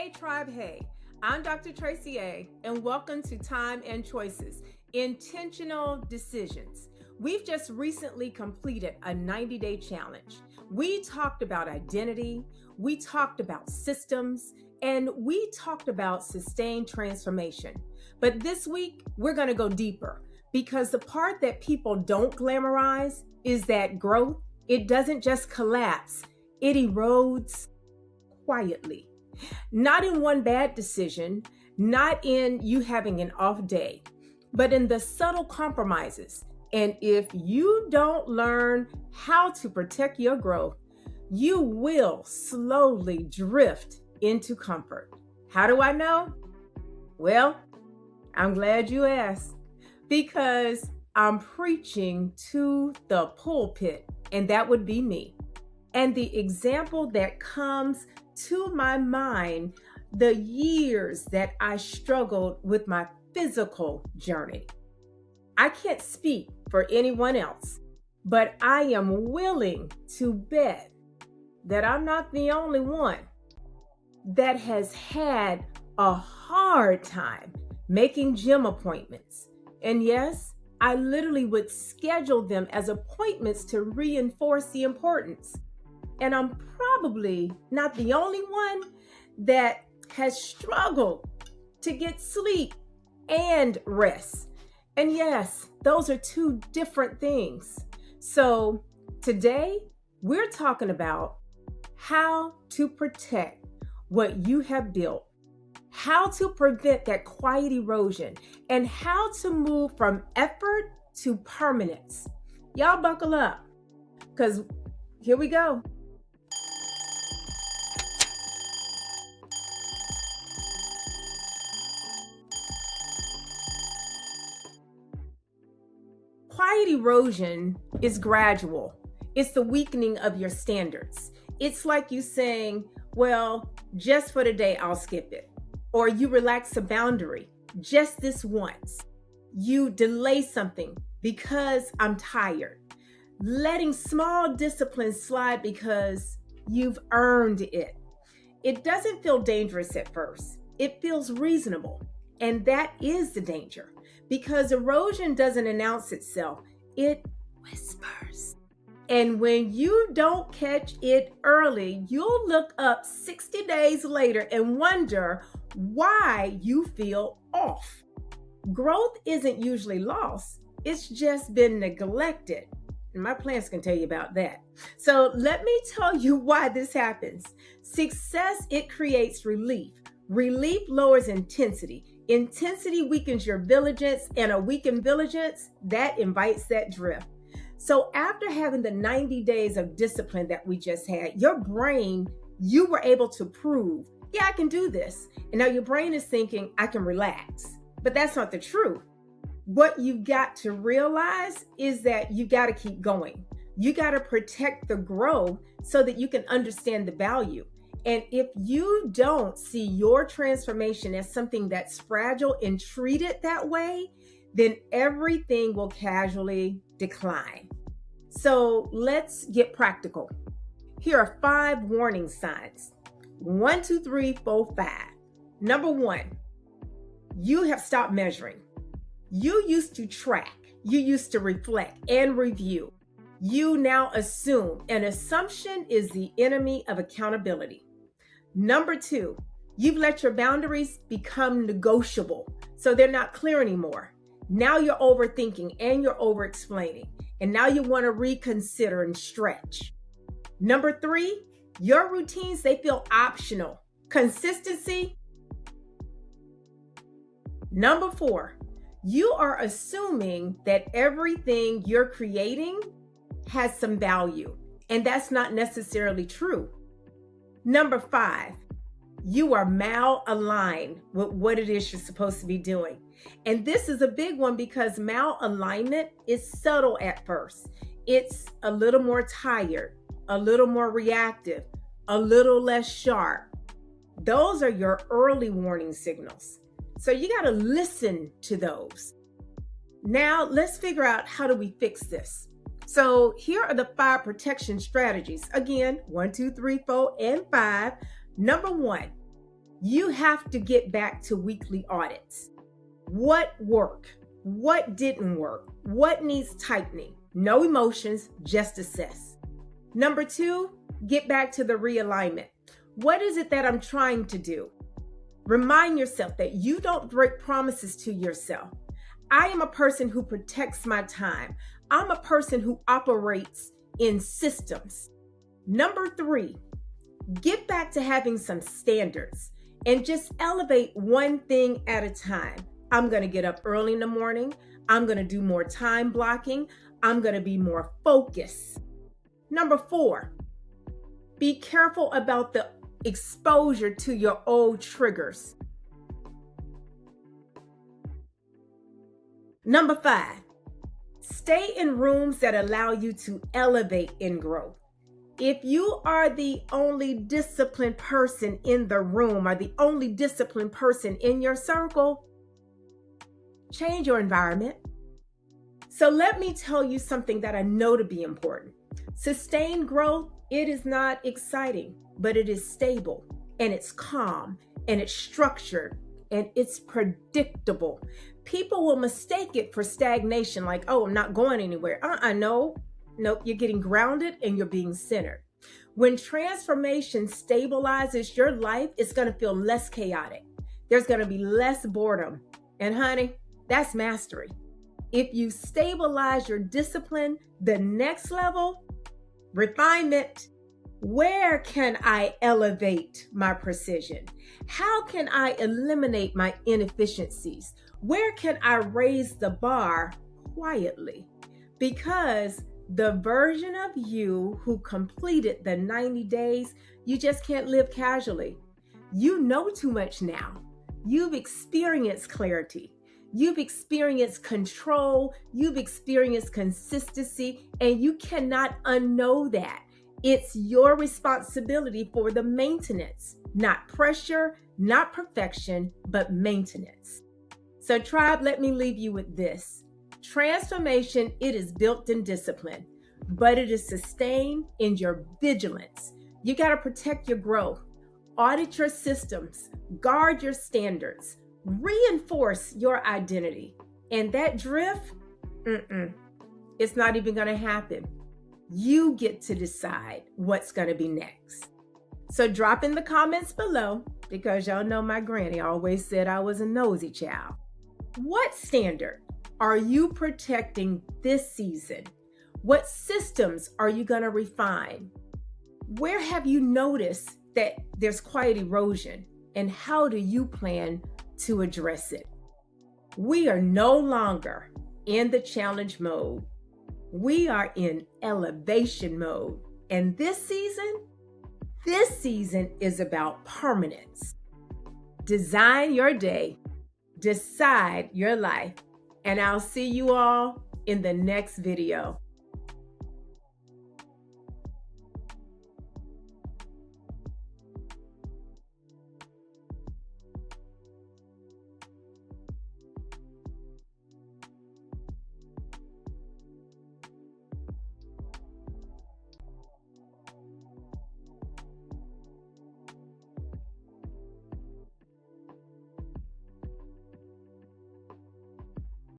Hey Tribe, hey, I'm Dr. Tracy A, and welcome to Time and Choices, Intentional Decisions. We've just recently completed a 90-day challenge. We talked about identity, we talked about systems, and we talked about sustained transformation. But this week, we're going to go deeper because the part that people don't glamorize is that growth, it doesn't just collapse, it erodes quietly. Not in one bad decision, not in you having an off day, but in the subtle compromises. And if you don't learn how to protect your growth, you will slowly drift into comfort. How do I know? Well, I'm glad you asked, because I'm preaching to the pulpit, and that would be me. And the example that comes to my mind, the years that I struggled with my physical journey. I can't speak for anyone else, but I am willing to bet that I'm not the only one that has had a hard time making gym appointments. And yes, I literally would schedule them as appointments to reinforce the importance. And I'm probably not the only one that has struggled to get sleep and rest. And yes, those are two different things. So today we're talking about how to protect what you have built, how to prevent that quiet erosion, and how to move from effort to permanence. Y'all buckle up, because here we go. Quiet erosion is gradual. It's the weakening of your standards. It's like you saying, well, just for today, I'll skip it. Or you relax a boundary just this once. You delay something because I'm tired. Letting small disciplines slide because you've earned it. It doesn't feel dangerous at first. It feels reasonable. And that is the danger. Because erosion doesn't announce itself, it whispers. And when you don't catch it early, you'll look up 60 days later and wonder why you feel off. Growth isn't usually lost, it's just been neglected. And my plants can tell you about that. So let me tell you why this happens. Success, it creates relief. Relief lowers intensity. Intensity weakens your vigilance, and a weakened vigilance, that invites that drift. So after having the 90 days of discipline that we just had, your brain, you were able to prove, yeah, I can do this. And now your brain is thinking, I can relax. But that's not the truth. What you've got to realize is that you got to keep going. You got to protect the growth so that you can understand the value. And if you don't see your transformation as something that's fragile and treat it that way, then everything will casually decline. So let's get practical. Here are 5 warning signs. 1, 2, 3, 4, 5. Number 1, you have stopped measuring. You used to track. You used to reflect and review. You now assume. An assumption is the enemy of accountability. Number 2, you've let your boundaries become negotiable, so they're not clear anymore. Now you're overthinking and you're over-explaining, and now you want to reconsider and stretch. Number 3, your routines, they feel optional. Consistency. Number 4, you are assuming that everything you're creating has some value, and that's not necessarily true. Number 5, you are malaligned with what it is you're supposed to be doing. And this is a big one because malalignment is subtle at first. It's a little more tired, a little more reactive, a little less sharp. Those are your early warning signals. So you got to listen to those. Now let's figure out, how do we fix this? So here are the 5 protection strategies. Again, 1, 2, 3, 4, and 5. Number 1, You have to get back to weekly audits. What worked? What didn't work? What needs tightening? No emotions, just assess. Number 2, get back to the realignment. What is it that I'm trying to do? Remind yourself that you don't break promises to yourself. I am a person who protects my time. I'm a person who operates in systems. Number 3, get back to having some standards and just elevate one thing at a time. I'm going to get up early in the morning. I'm going to do more time blocking. I'm going to be more focused. Number 4, be careful about the exposure to your old triggers. Number 5, stay in rooms that allow you to elevate and grow. If you are the only disciplined person in the room or the only disciplined person in your circle, change your environment. So let me tell you something that I know to be important. Sustained growth, it is not exciting, but it is stable and it's calm and it's structured and it's predictable. People will mistake it for stagnation, like, oh, I'm not going anywhere. Nope, you're getting grounded and you're being centered. When transformation stabilizes your life, it's going to feel less chaotic. There's going to be less boredom. And honey, that's mastery. If you stabilize your discipline, the next level, refinement. Where can I elevate my precision? How can I eliminate my inefficiencies? Where can I raise the bar quietly? Because the version of you who completed the 90 days, you just can't live casually. You know too much now. You've experienced clarity. You've experienced control. You've experienced consistency, and you cannot unknow that. It's your responsibility for the maintenance, not pressure, not perfection, but maintenance. So tribe, let me leave you with this. Transformation, it is built in discipline, but it is sustained in your vigilance. You got to protect your growth, audit your systems, guard your standards, reinforce your identity. And that drift, it's not even going to happen. You get to decide what's going to be next. So drop in the comments below, because y'all know my granny always said I was a nosy child. What standard are you protecting this season? What systems are you going to refine? Where have you noticed that there's quiet erosion? And how do you plan to address it? We are no longer in the challenge mode. We are in elevation mode. And this season is about permanence. Design your day, decide your life, and I'll see you all in the next video.